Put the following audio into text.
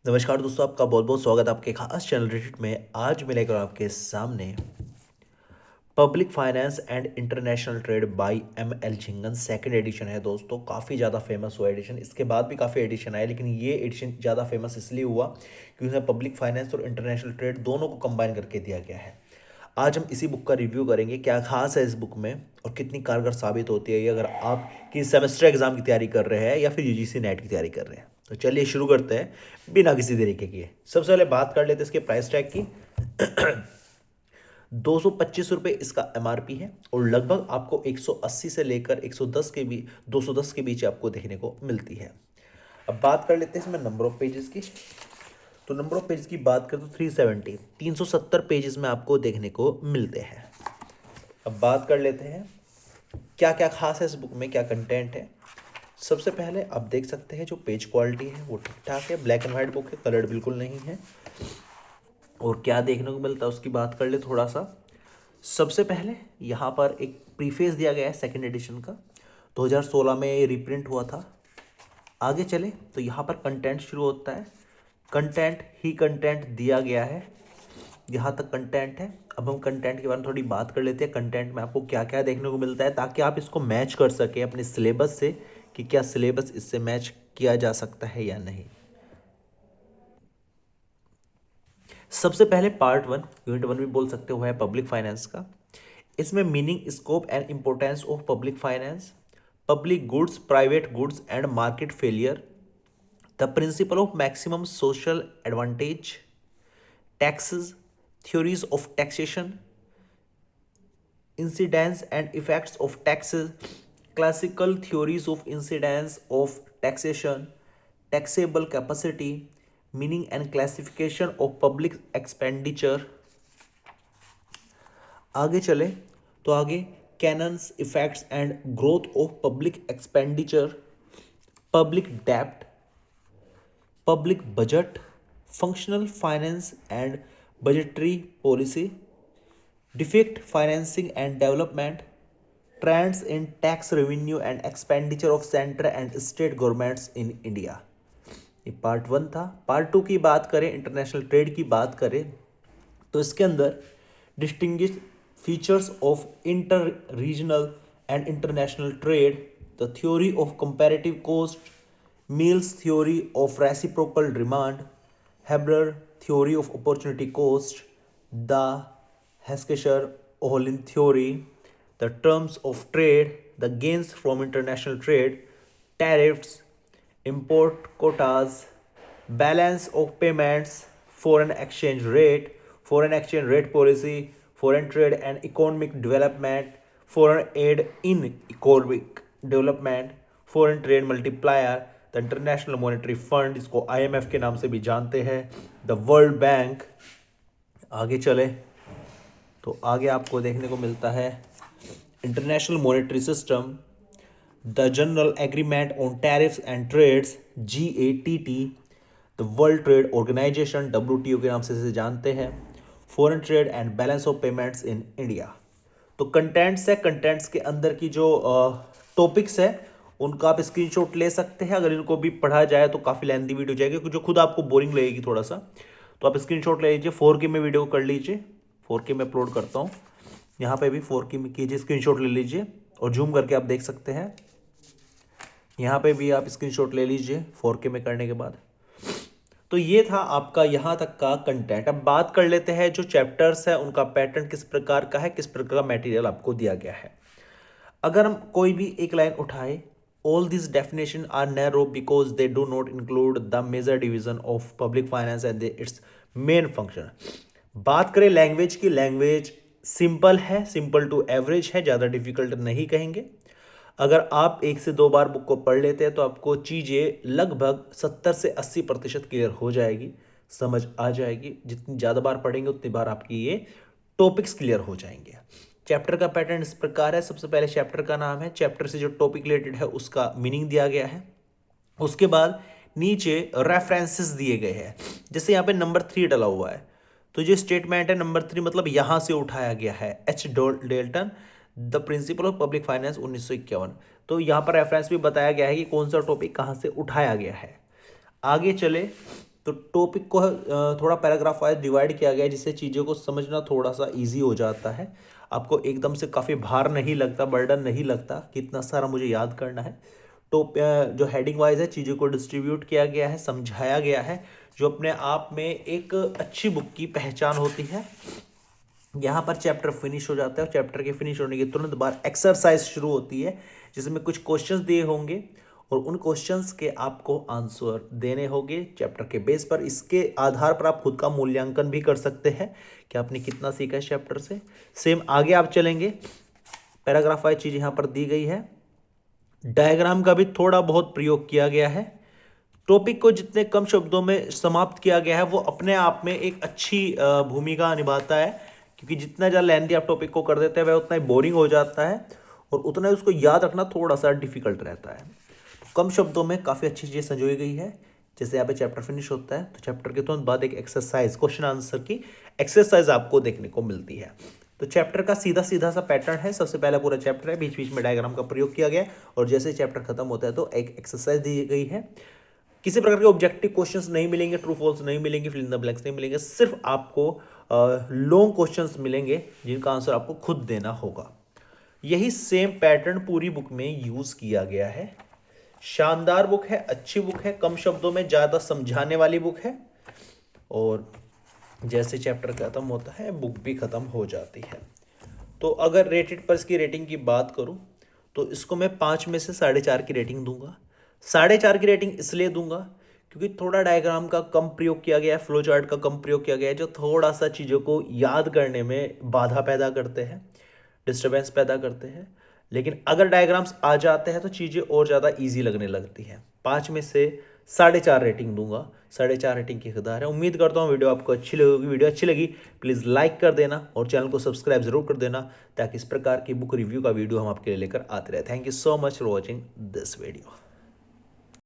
नमस्कार दोस्तों, आपका बहुत बहुत स्वागत है आपके खास चैनल रिलेटेड में। आज मैं लेकर आपके सामने public finance and international trade by M L Jhingan second edition है। दोस्तों काफ़ी ज़्यादा फेमस हुआ एडिशन, इसके बाद भी काफ़ी एडिशन आए, लेकिन ये एडिशन ज़्यादा फेमस इसलिए हुआ क्योंकि उसमें पब्लिक फाइनेंस और इंटरनेशनल ट्रेड दोनों को कंबाइन करके दिया गया है। आज हम इसी बुक का रिव्यू करेंगे, क्या खास है इस बुक में और कितनी कारगर साबित होती है ये अगर आप किसी सेमेस्टर एग्जाम की तैयारी कर रहे हैं या फिर यूजीसी नेट की तैयारी कर रहे हैं। तो चलिए शुरू करते हैं बिना किसी देरी के किए। सबसे पहले बात कर लेते हैं इसके प्राइस टैग की। 225 रुपये इसका एमआरपी है और लगभग आपको 180 से लेकर 110 के बीच 210 के बीच आपको देखने को मिलती है। अब बात कर लेते हैं इसमें नंबर ऑफ पेजेस की। तो नंबर ऑफ पेज की बात करें तो 370 पेजेस में आपको देखने को मिलते हैं। अब बात कर लेते हैं क्या क्या खास है इस बुक में, क्या कंटेंट है। सबसे पहले आप देख सकते हैं जो पेज क्वालिटी है वो ठीक ठाक है, ब्लैक एंड वाइट बुक है, कलर्ड बिल्कुल नहीं है। और क्या देखने को मिलता है उसकी बात कर ले थोड़ा सा। सबसे पहले यहाँ पर एक प्रीफेस दिया गया है सेकंड एडिशन का, 2016 में ये रिप्रिंट हुआ था। आगे चले तो यहाँ पर कंटेंट शुरू होता है, कंटेंट ही कंटेंट दिया गया है, यहाँ तक कंटेंट है। अब हम कंटेंट के बारे में थोड़ी बात कर लेते हैं, कंटेंट में आपको क्या क्या देखने को मिलता है ताकि आप इसको मैच कर सकें अपने सिलेबस से कि क्या सिलेबस इससे मैच किया जा सकता है या नहीं। सबसे पहले पार्ट 1, यूनिट 1 भी बोल सकते हो, है पब्लिक फाइनेंस का। इसमें meaning, scope and importance of public finance, public goods, private goods and market failure, the principle of maximum social advantage, taxes, theories of taxation, incidence and effects of taxes, classical theories of incidence of taxation, taxable capacity, meaning and classification of public expenditure। आगे चले तो आगे canons, effects and growth of public expenditure, public डेप्ट, public budget, functional finance and budgetary policy, defect financing and development, trends in tax revenue and expenditure of central and state governments in India। ये part 1 था। Part 2 की बात करें, international trade की बात करें, तो इसके अंदर distinguish features of inter regional and international trade, the theory of comparative cost, Mill's theory of reciprocal demand, Haberler theory of opportunity cost, the Hesker-Ohlin theory, the terms of trade, the gains from international trade, tariffs, import quotas, balance of payments, foreign exchange rate policy, foreign trade and economic development, foreign aid in economic development, foreign trade multiplier, the international monetary fund, इसको IMF के नाम से भी जानते हैं, the world bank. आगे चले तो आगे आपको देखने को मिलता है international monetary system, the general agreement on tariffs and trades, GATT, the world trade organisation, WTO के नाम से इसे जानते हैं, foreign trade and balance of payments in India. तो कंटेंट्स है, कंटेंट्स के अंदर की जो टॉपिक्स है उनका आप स्क्रीनशॉट ले सकते हैं। अगर इनको भी पढ़ा जाए तो काफ़ी लेंथी वीडियो जाएगी, जो खुद आपको बोरिंग लगेगी थोड़ा सा, तो आप स्क्रीनशॉट ले लीजिए। 4K में वीडियो कर लीजिए, 4K में अपलोड करता हूँ, यहाँ पे भी 4K में कीजिए, स्क्रीनशॉट ले लीजिए और जूम करके आप देख सकते हैं। यहाँ पे भी आप स्क्रीनशॉट ले लीजिए 4K में करने के बाद। तो ये था आपका यहाँ तक का कंटेंट। अब बात कर लेते हैं जो चैप्टर्स है उनका पैटर्न किस प्रकार का है, किस प्रकार का मटेरियल आपको दिया गया है। अगर हम कोई भी एक लाइन उठाए, all these definition are narrow because they do not include the major division of public finance and its main function। बात करें लैंग्वेज की, लैंग्वेज सिंपल है, सिंपल टू एवरेज है, ज़्यादा डिफिकल्ट नहीं कहेंगे। अगर आप 1 से 2 बार बुक को पढ़ लेते हैं तो आपको चीज़ें लगभग 70 से 80% क्लियर हो जाएगी, समझ आ जाएगी। जितनी ज़्यादा बार पढ़ेंगे उतनी बार आपकी ये टॉपिक्स क्लियर हो जाएंगे। चैप्टर का पैटर्न इस प्रकार है, सबसे पहले चैप्टर का नाम है, चैप्टर से जो टॉपिक रिलेटेड है उसका मीनिंग दिया गया है। उसके बाद नीचे रेफरेंसेस दिए गए हैं, जैसे यहाँ पे नंबर 3 डला हुआ है, तो जो स्टेटमेंट है नंबर 3 मतलब यहाँ से उठाया गया है, H. Dalton, the principle of public finance 1951। तो यहाँ पर रेफरेंस भी बताया गया है कि कौन सा टॉपिक कहाँ से उठाया गया है। आगे चले तो टॉपिक को थोड़ा पैराग्राफ वाइज डिवाइड किया गया है, जिससे चीज़ों को समझना थोड़ा सा ईजी हो जाता है। आपको एकदम से काफ़ी भार नहीं लगता, बर्डन नहीं लगता कि इतना सारा मुझे याद करना है। तो जो हेडिंग वाइज है चीज़ों को डिस्ट्रीब्यूट किया गया है, समझाया गया है, जो अपने आप में एक अच्छी बुक की पहचान होती है। यहाँ पर चैप्टर फिनिश हो जाता है और चैप्टर के फिनिश होने के तुरंत बाद एक्सरसाइज शुरू होती है, जिसमें कुछ क्वेश्चंस दिए होंगे और उन क्वेश्चंस के आपको आंसर देने होंगे चैप्टर के बेस पर। इसके आधार पर आप खुद का मूल्यांकन भी कर सकते हैं कि आपने कितना सीखा इस चैप्टर से। सेम आगे आप चलेंगे, पैराग्राफ वाइज चीज़ यहाँ पर दी गई है। डायग्राम का भी थोड़ा बहुत प्रयोग किया गया है। टॉपिक को जितने कम शब्दों में समाप्त किया गया है वो अपने आप में एक अच्छी भूमिका निभाता है, क्योंकि जितना ज़्यादा लेंथी आप टॉपिक को कर देते हैं वह उतना ही बोरिंग हो जाता है और उतना ही उसको याद रखना थोड़ा सा डिफिकल्ट रहता है। तो कम शब्दों में काफ़ी अच्छी चीज़ संजोई गई है। जैसे यहाँ पे चैप्टर फिनिश होता है तो चैप्टर के तुरंत बाद एक एक्सरसाइज, क्वेश्चन आंसर की एक्सरसाइज आपको देखने को मिलती है। तो चैप्टर का सीधा सीधा सा पैटर्न है, सबसे पहला पूरा चैप्टर है, बीच बीच में डायग्राम का प्रयोग किया गया है और जैसे चैप्टर खत्म होता है तो एक एक्सरसाइज दी गई है। किसी प्रकार के ऑब्जेक्टिव क्वेश्चंस नहीं मिलेंगे, ट्रू फॉल्स नहीं मिलेंगे, फिल इन द ब्लैंक्स नहीं मिलेंगे, सिर्फ आपको लॉन्ग क्वेश्चंस मिलेंगे जिनका आंसर आपको खुद देना होगा। यही सेम पैटर्न पूरी बुक में यूज किया गया है। शानदार बुक है, अच्छी बुक है, कम शब्दों में ज़्यादा समझाने वाली बुक है और जैसे चैप्टर खत्म होता है बुक भी खत्म हो जाती है। तो अगर रेटेड पर इसकी रेटिंग की बात करूं तो इसको मैं 5 में से 4.5 की रेटिंग दूंगा। 4.5 की रेटिंग इसलिए दूंगा क्योंकि थोड़ा डायग्राम का कम प्रयोग किया गया है, फ्लो चार्ट का कम प्रयोग किया गया है, जो थोड़ा सा चीज़ों को याद करने में बाधा पैदा करते हैं, डिस्टर्बेंस पैदा करते हैं। लेकिन अगर डायग्राम्स आ जाते हैं तो चीज़ें और ज़्यादा ईजी लगने लगती हैं। 5 में से 4.5 रेटिंग दूंगा, 4.5 रेटिंग की हकदार है। उम्मीद करता हूँ वीडियो आपको अच्छी लगेगी। वीडियो अच्छी लगी प्लीज़ लाइक कर देना और चैनल को सब्सक्राइब जरूर कर देना, ताकि इस प्रकार की बुक रिव्यू का वीडियो हम आपके लिए लेकर आते रहे। Thank you so much for watching this video.